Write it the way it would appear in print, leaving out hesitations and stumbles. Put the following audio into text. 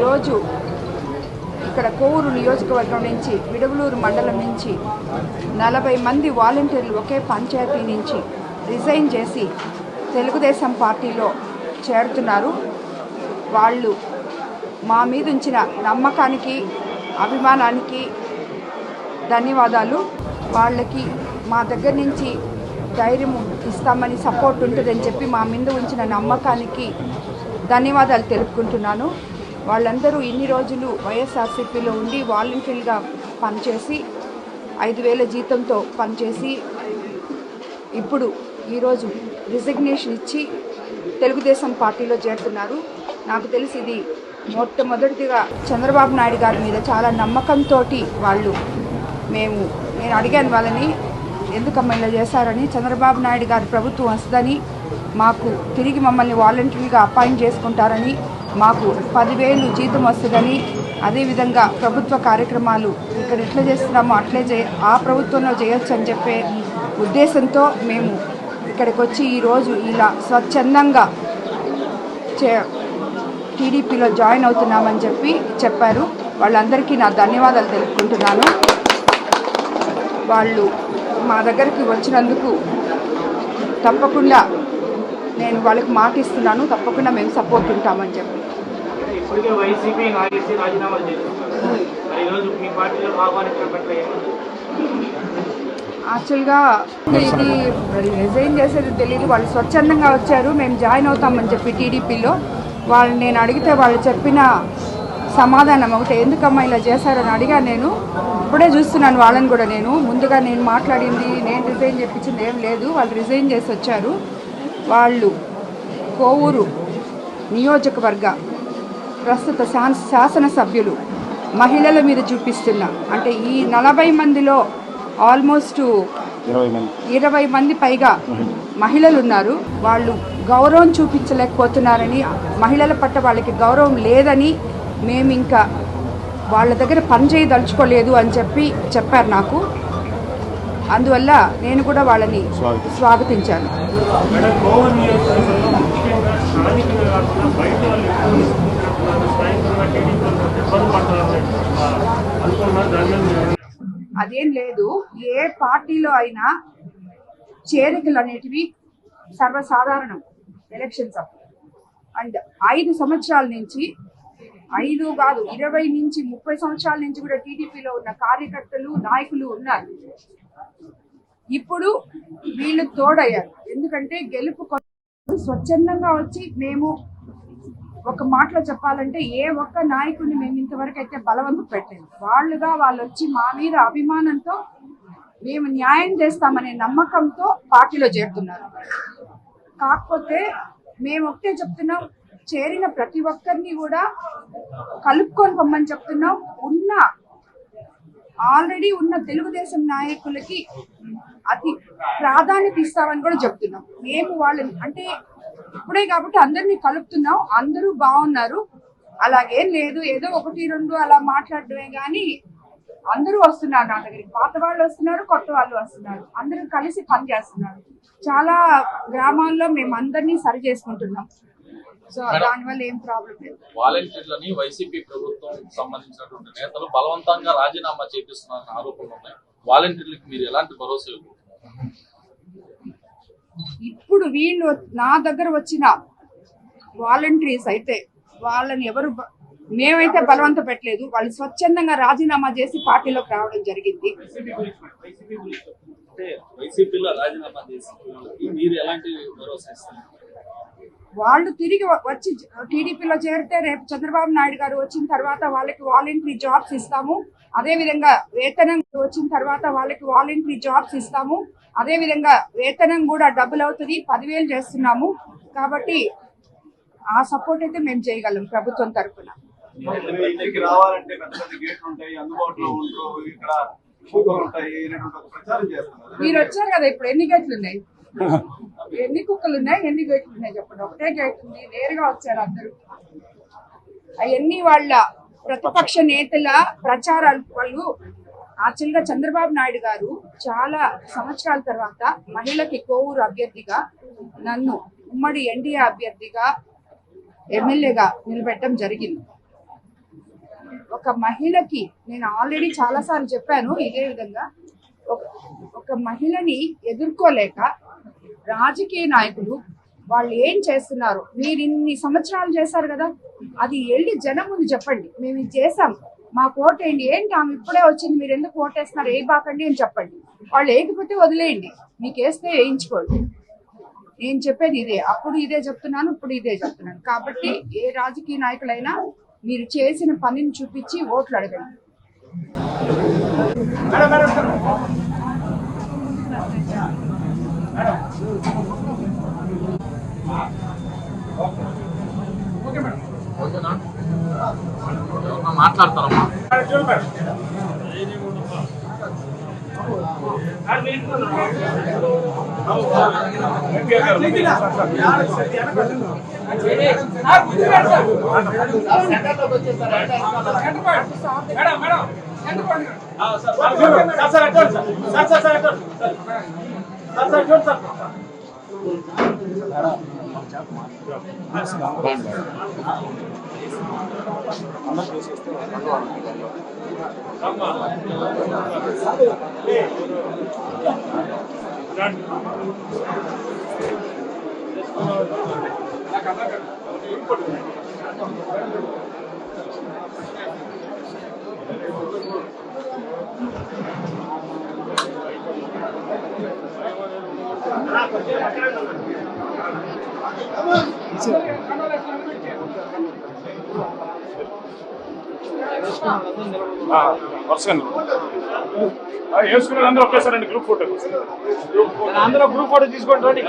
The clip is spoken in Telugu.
ఈరోజు ఇక్కడ కోవూరు నియోజకవర్గం నుంచి విడవలూరు మండలం నుంచి 40 మంది వాలంటీర్లు ఒకే పంచాయతీ నుంచి రిజైన్ చేసి తెలుగుదేశం పార్టీలో చేరుతున్నారు. వాళ్ళు మా మీద ఉంచిన నమ్మకానికి అభిమానానికి ధన్యవాదాలు. వాళ్ళకి మా దగ్గర నుంచి ధైర్యం ఇస్తామని సపోర్ట్ ఉంటుందని చెప్పి మా మీద ఉంచిన నమ్మకానికి ధన్యవాదాలు తెలుపుకుంటున్నాను. వాళ్ళందరూ ఇన్ని రోజులు వైఎస్ఆర్సీపీలో ఉండి వాలంటీర్గా పనిచేసి 5,000 జీతంతో పనిచేసి ఇప్పుడు ఈరోజు రిజిగ్నేషన్ ఇచ్చి తెలుగుదేశం పార్టీలో చేరుతున్నారు. నాకు తెలిసి ఇది మొట్టమొదటిగా చంద్రబాబు నాయుడు గారి మీద చాలా నమ్మకంతో నేను అడిగాను వాళ్ళని, ఎందుకమ్మా ఇలా చేశారని. చంద్రబాబు నాయుడు గారి ప్రభుత్వం వస్తుందని, మాకు తిరిగి మమ్మల్ని వాలంటీర్గా అపాయింట్ చేసుకుంటారని, మాకు 10,000 జీతం వస్తుందని, అదేవిధంగా ప్రభుత్వ కార్యక్రమాలు ఇక్కడ ఎట్లా చేస్తున్నామో అట్లే ఆ ప్రభుత్వంలో చేయొచ్చు అని చెప్పే ఉద్దేశంతో మేము ఇక్కడికి వచ్చి ఈరోజు ఇలా స్వచ్ఛందంగా టీడీపీలో జాయిన్ అవుతున్నామని చెప్పారు. వాళ్ళందరికీ నా ధన్యవాదాలు తెలుపుకుంటున్నాను. వాళ్ళు మా దగ్గరికి వచ్చినందుకు తప్పకుండా నేను వాళ్ళకి మాట ఇస్తున్నాను, తప్పకుండా మేము సపోర్ట్ ఉంటామని చెప్పి. యాక్చువల్గా ఇది రిజైన్ చేసేది తెలియదు. వాళ్ళు స్వచ్ఛందంగా వచ్చారు, మేము జాయిన్ అవుతామని చెప్పి టీడీపీలో. వాళ్ళు నేను అడిగితే వాళ్ళు చెప్పిన సమాధానం ఒకటే, ఎందుకమ్మా ఇలా చేశారని అడిగాను. నేను ఇప్పుడే చూస్తున్నాను వాళ్ళని కూడా. ముందుగా నేను మాట్లాడింది, నేను రిజైన్ చెప్పించింది ఏం లేదు. వాళ్ళు రిజైన్ చేసి వచ్చారు. వాళ్ళు కోవూరు నియోజకవర్గ ప్రస్తుత శాసనసభ్యులు మహిళల మీద చూపిస్తున్న, అంటే ఈ 40 మందిలో ఆల్మోస్ట్ 20 మంది పైగా మహిళలు ఉన్నారు. వాళ్ళు గౌరవం చూపించలేకపోతున్నారని, మహిళల పట్ల వాళ్ళకి గౌరవం లేదని, మేము ఇంకా వాళ్ళ దగ్గర పనిచేయదలుచుకోలేదు అని చెప్పారు నాకు. అందువల్ల నేను కూడా వాళ్ళని స్వాగతించాను. అదేం లేదు. ఏ పార్టీలో అయినా చేరికలు అనేటివి సర్వసాధారణం ఎలక్షన్స్ అప్పుడు. అండ్ 5 సంవత్సరాల నుంచి, 5 కాదు 20 నుంచి 30 సంవత్సరాల నుంచి కూడా టీడీపీలో ఉన్న కార్యకర్తలు, నాయకులు ఉన్నారు. ఇప్పుడు వీళ్ళు తోడయ్యారు. ఎందుకంటే గెలుపు స్వచ్ఛందంగా వచ్చి, మేము ఒక మాటలో చెప్పాలంటే ఏ ఒక్క నాయకుడిని మేము ఇంతవరకు అయితే బలవంతం పెట్టలేదు. వాళ్ళు వచ్చి మా మీద అభిమానంతో మేము న్యాయం చేస్తామనే నమ్మకంతో పార్టీలో చేరుతున్నారు. కాకపోతే మేము ఒకటే చెప్తున్నాం, చేరిన ప్రతి ఒక్కరిని కూడా కలుపుకొని పొమ్మని చెప్తున్నాం. ఆల్రెడీ ఉన్న తెలుగుదేశం నాయకులకి అతి ప్రాధాన్యత ఇస్తామని కూడా చెప్తున్నాం. మేము వాళ్ళని అంటే ఇప్పుడే కాబట్టి అందరినీ కలుపుతున్నాం. అందరూ బాగున్నారు, అలాగేం లేదు. ఏదో 1-2 అలా మాట్లాడటమే కానీ అందరూ వస్తున్నారు నా దగ్గరికి. పాత వాళ్ళు వస్తున్నారు, కొత్త వాళ్ళు వస్తున్నారు, అందరూ కలిసి పనిచేస్తున్నారు. చాలా గ్రామాల్లో మేము అందరినీ సరి చేసుకుంటున్నాం. సో దానివల్ల ఏం ప్రాబ్లం లేదు. వాలంటీర్లని వైసీపీ ప్రభుత్వం సంబంధించినటువంటి నేతలు బలవంతంగా రాజీనామా చేపిస్తున్నారని ఆరోపణలు ఉన్నాయి. వాలంటీర్లకు మీరు ఎలాంటి భరోసా ఇవ్వబోతున్నారు? ఇప్పుడు వీళ్ళు నా దగ్గర వచ్చిన వాలంటీర్స్ అయితే వాళ్ళని మేమైతే బలవంత పెట్టలేదు. వాళ్ళు స్వచ్ఛందంగా రాజీనామా చేసి పార్టీలోకి రావడం జరిగింది. వాళ్ళు తిరిగి వచ్చి టీడీపీలో చేరితే రేపు చంద్రబాబు నాయుడు గారు వచ్చిన తర్వాత వాళ్ళకి వాలంటరీ జాబ్స్ ఇస్తాము. అదేవిధంగా వేతనం వచ్చిన తర్వాత వాళ్ళకి వాలంటరీ జాబ్స్ ఇస్తాము. అదేవిధంగా వేతనం కూడా డబుల్ అవుతుంది, 10,000 చేస్తున్నాము. కాబట్టి ఆ సపోర్ట్ అయితే మేము చేయగలం ప్రభుత్వం తరఫున. మీరు వచ్చారు కదా, ఇప్పుడు ఎన్ని గేట్లు ఉన్నాయి, ఎన్ని కుక్కలు ఉన్నాయి, ఎన్ని గేట్లు ఉన్నాయి చెప్పండి. ఒకటే గేట్ ఉంది, నేరుగా వచ్చారు అందరూ. అవన్నీ వాళ్ళ ప్రతిపక్ష నేతల ప్రచారాలు. వాళ్ళు యాక్చువల్గా చంద్రబాబు నాయుడు గారు చాలా సంవత్సరాల తర్వాత మహిళకి కోవూరు అభ్యర్థిగా, నన్ను ఉమ్మడి ఎన్డీఏ అభ్యర్థిగా, ఎమ్మెల్యేగా నిలబెట్టడం జరిగింది. ఒక మహిళకి నేను ఆల్రెడీ చాలాసార్లు చెప్పాను ఇదే విధంగా, ఒక మహిళని ఎదుర్కోలేక రాజకీయ నాయకులు వాళ్ళు ఏం చేస్తున్నారు, మీరు ఇన్ని సంవత్సరాలు చేశారు కదా, అది వెళ్ళి జనం ముందు చెప్పండి, మేము ఇది చేసాం, మాకు ఓటేయండి, ఏంటి ఆమె ఇప్పుడే వచ్చింది మీరు ఎందుకు ఓటేస్తున్నారు, ఏ బాకండి అని చెప్పండి. వాళ్ళు వేయకపోతే వదిలేయండి, మీకు వేస్తే వేయించుకోండి. నేను చెప్పేది ఇదే, అప్పుడు ఇదే చెప్తున్నాను, ఇప్పుడు ఇదే చెప్తున్నాను. కాబట్టి ఏ రాజకీయ నాయకులైనా మీరు చేసిన పనిని చూపించి ఓట్లు అడగండి. మాట్లాడతారమ్మా. వేసుకున్నది అందరూ ఒకేసారండి గ్రూప్ ఫోటో. అందరూ గ్రూప్ ఫోటో తీసుకోండి రండి.